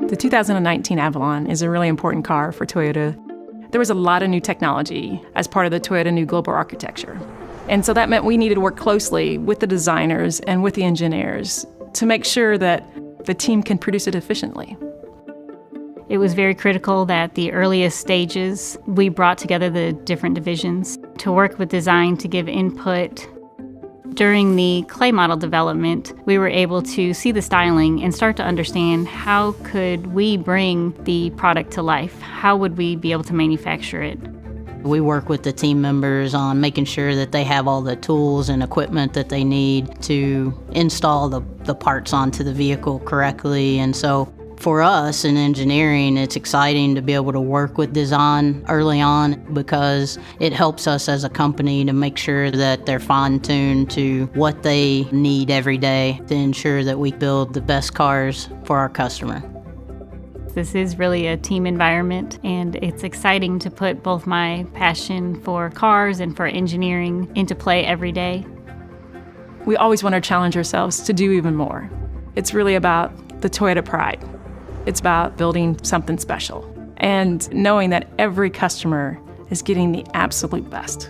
The 2019 Avalon is a really important car for Toyota. There was a lot of new technology as part of the Toyota new global architecture. And so that meant we needed to work closely with the designers and with the engineers to make sure that the team can produce it efficiently. It was very critical that the earliest stages, we brought together the different divisions to work with design to give input. During the clay model development, we were able to see the styling and start to understand how could we bring the product to life? How would we be able to manufacture it? We work with the team members on making sure that they have all the tools and equipment that they need to install the parts onto the vehicle correctly. And so for us in engineering, it's exciting to be able to work with design early on because it helps us as a company to make sure that they're fine-tuned to what they need every day to ensure that we build the best cars for our customer. This is really a team environment, and it's exciting to put both my passion for cars and for engineering into play every day. We always want to challenge ourselves to do even more. It's really about the Toyota pride. It's about building something special and knowing that every customer is getting the absolute best.